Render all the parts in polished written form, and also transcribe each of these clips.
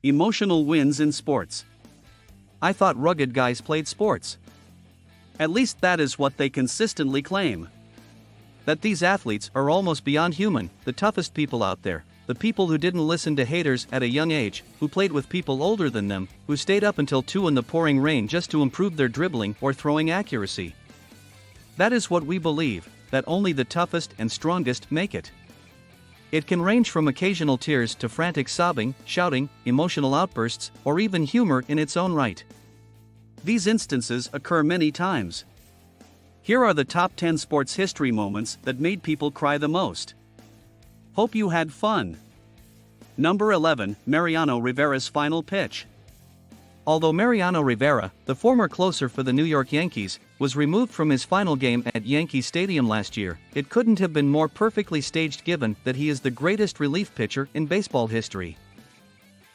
Emotional wins in sports. I thought rugged guys played sports. At least that is what they consistently claim. That these athletes are almost beyond human, the toughest people out there, the people who didn't listen to haters at a young age, who played with people older than them, who stayed up until 2 in the pouring rain just to improve their dribbling or throwing accuracy. That is what we believe, that only the toughest and strongest make it. It can range from occasional tears to frantic sobbing, shouting, emotional outbursts, or even humor in its own right. These instances occur many times. Here are the top 10 sports history moments that made people cry the most. Hope you had fun. Number 11, Mariano Rivera's final pitch. Although Mariano Rivera, the former closer for the New York Yankees, was removed from his final game at Yankee Stadium last year, it couldn't have been more perfectly staged given that he is the greatest relief pitcher in baseball history.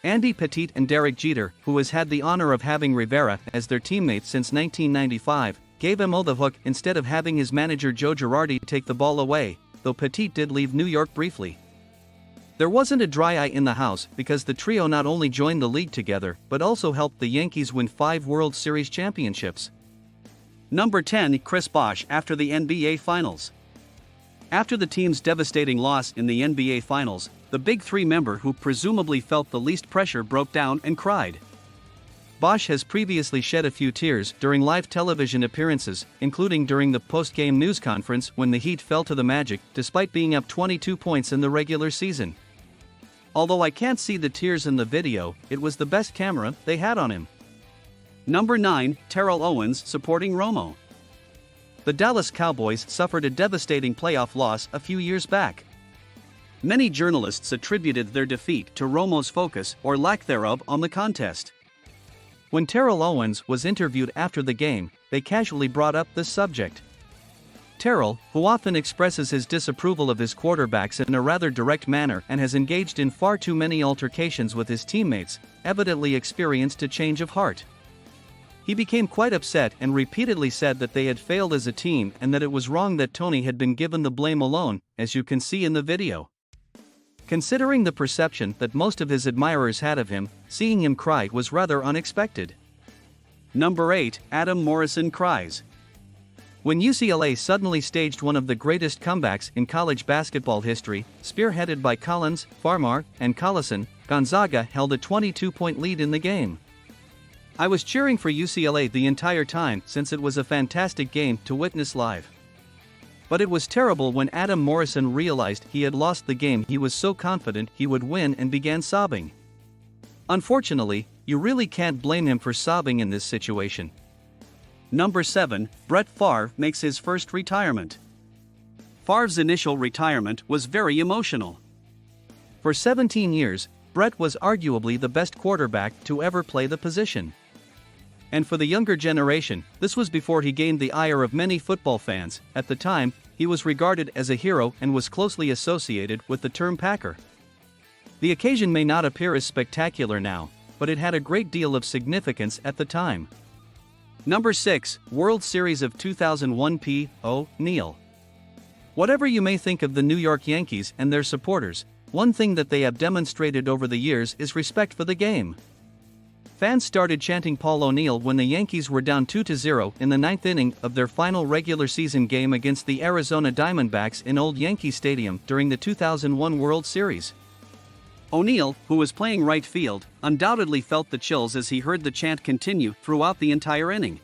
Pettitte and Derek Jeter, who has had the honor of having Rivera as their teammate since 1995, gave him the hook instead of having his manager Joe Girardi take the ball away, though Pettitte did leave New York briefly. There wasn't a dry eye in the house because the trio not only joined the league together but also helped the Yankees win 5 World Series championships. Number 10, Chris Bosh after the NBA Finals. After the team's devastating loss in the NBA Finals, the Big Three member who presumably felt the least pressure broke down and cried. Bosh has previously shed a few tears during live television appearances, including during the post-game news conference when the Heat fell to the Magic despite being up 22 points in the regular season. Although I can't see the tears in the video, it was the best camera they had on him. Number 9, Terrell Owens supporting Romo. The Dallas Cowboys suffered a devastating playoff loss a few years back. Many journalists attributed their defeat to Romo's focus or lack thereof on the contest. When Terrell Owens was interviewed after the game, they casually brought up this subject. Terrell, who often expresses his disapproval of his quarterbacks in a rather direct manner and has engaged in far too many altercations with his teammates, evidently experienced a change of heart. He became quite upset and repeatedly said that they had failed as a team and that it was wrong that Tony had been given the blame alone, as you can see in the video. Considering the perception that most of his admirers had of him, seeing him cry was rather unexpected. Number 8, Adam Morrison cries. When UCLA suddenly staged one of the greatest comebacks in college basketball history, spearheaded by Collins, Farmar, and Collison, Gonzaga held a 22-point lead in the game. I was cheering for UCLA the entire time since it was a fantastic game to witness live. But it was terrible when Adam Morrison realized he had lost the game. He was so confident he would win and began sobbing. Unfortunately, you really can't blame him for sobbing in this situation. Number 7, Brett Favre makes his first retirement. Favre's initial retirement was very emotional. For 17 years, Brett was arguably the best quarterback to ever play the position. And for the younger generation, this was before he gained the ire of many football fans. At the time, he was regarded as a hero and was closely associated with the term Packer. The occasion may not appear as spectacular now, but it had a great deal of significance at the time. Number 6, World Series of 2001 P. O'Neill. Whatever you may think of the New York Yankees and their supporters, one thing that they have demonstrated over the years is respect for the game. Fans started chanting Paul O'Neill when the Yankees were down 2-0 in the 9th inning of their final regular season game against the Arizona Diamondbacks in Old Yankee Stadium during the 2001 World Series. O'Neill, who was playing right field, undoubtedly felt the chills as he heard the chant continue throughout the entire inning.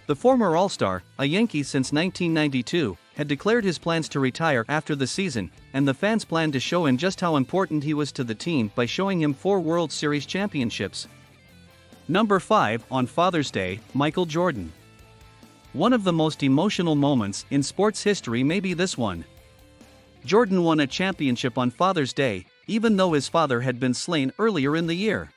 The former All-Star, a Yankee since 1992, had declared his plans to retire after the season, and the fans planned to show him just how important he was to the team by showing him 4 World Series championships. Number 5, on Father's Day, Michael Jordan. One of the most emotional moments in sports history may be this one. Jordan won a championship on Father's Day, even though his father had been slain earlier in the year.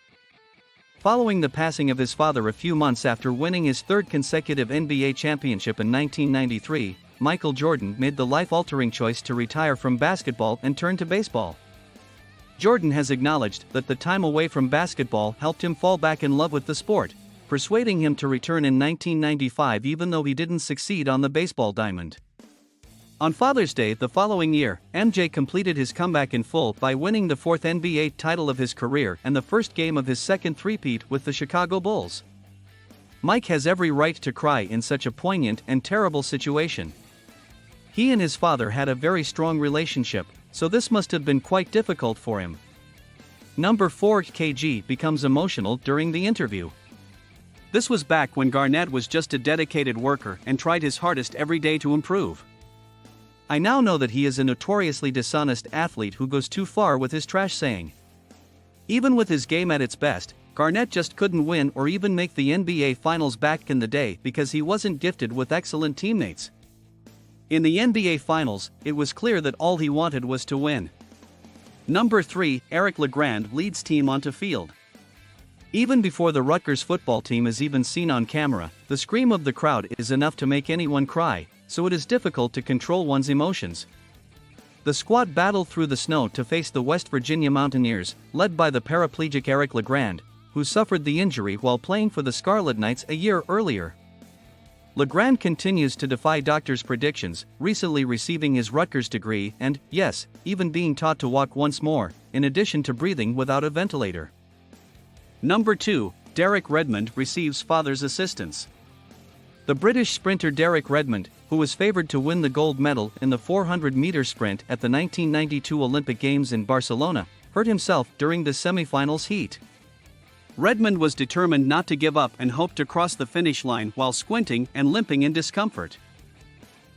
Following the passing of his father a few months after winning his 3rd consecutive NBA championship in 1993, Michael Jordan made the life-altering choice to retire from basketball and turn to baseball. Jordan has acknowledged that the time away from basketball helped him fall back in love with the sport, persuading him to return in 1995 even though he didn't succeed on the baseball diamond. On Father's Day the following year, MJ completed his comeback in full by winning the fourth NBA title of his career and the first game of his second three-peat with the Chicago Bulls. Mike has every right to cry in such a poignant and terrible situation. He and his father had a very strong relationship, so this must have been quite difficult for him. Number 4, KG becomes emotional during the interview. This was back when Garnett was just a dedicated worker and tried his hardest every day to improve. I now know that he is a notoriously dishonest athlete who goes too far with his trash saying. Even with his game at its best, Garnett just couldn't win or even make the NBA Finals back in the day because he wasn't gifted with excellent teammates. In the NBA Finals, it was clear that all he wanted was to win. Number 3, Eric LeGrand leads team onto field. Even before the Rutgers football team is even seen on camera, the scream of the crowd is enough to make anyone cry, so it is difficult to control one's emotions. The squad battled through the snow to face the West Virginia Mountaineers, led by the paraplegic Eric LeGrand, who suffered the injury while playing for the Scarlet Knights a year earlier. LeGrand continues to defy doctors' predictions, recently receiving his Rutgers degree and, yes, even being taught to walk once more, in addition to breathing without a ventilator. Number 2, Derek Redmond receives father's assistance. The British sprinter Derek Redmond, who was favored to win the gold medal in the 400-meter sprint at the 1992 Olympic Games in Barcelona, hurt himself during the semi-finals heat. Redmond was determined not to give up and hoped to cross the finish line while squinting and limping in discomfort.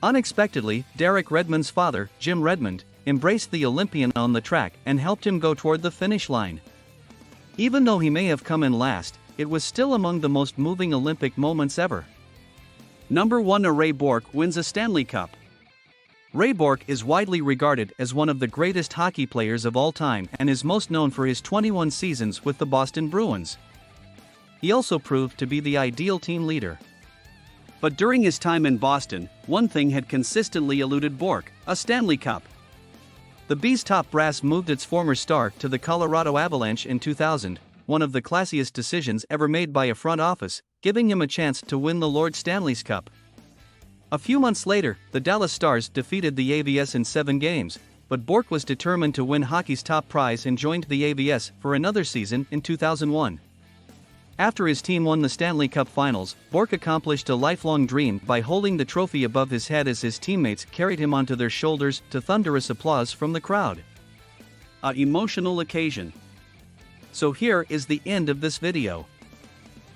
Unexpectedly, Derek Redmond's father, Jim Redmond, embraced the Olympian on the track and helped him go toward the finish line. Even though he may have come in last, it was still among the most moving Olympic moments ever. Number 1, Ray Bourque wins a Stanley Cup. Ray Bourque is widely regarded as one of the greatest hockey players of all time and is most known for his 21 seasons with the Boston Bruins. He also proved to be the ideal team leader. But during his time in Boston, one thing had consistently eluded Bourque: a Stanley Cup. The Bees' top brass moved its former star to the Colorado Avalanche in 2000, one of the classiest decisions ever made by a front office, giving him a chance to win the Lord Stanley's Cup. A few months later, the Dallas Stars defeated the AVS in 7 games, but Bourque was determined to win hockey's top prize and joined the AVS for another season in 2001. After his team won the Stanley Cup Finals, Bourque accomplished a lifelong dream by holding the trophy above his head as his teammates carried him onto their shoulders to thunderous applause from the crowd. An emotional occasion. So here is the end of this video.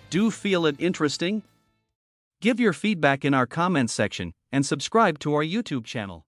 Do feel it interesting? Give your feedback in our comments section and subscribe to our YouTube channel.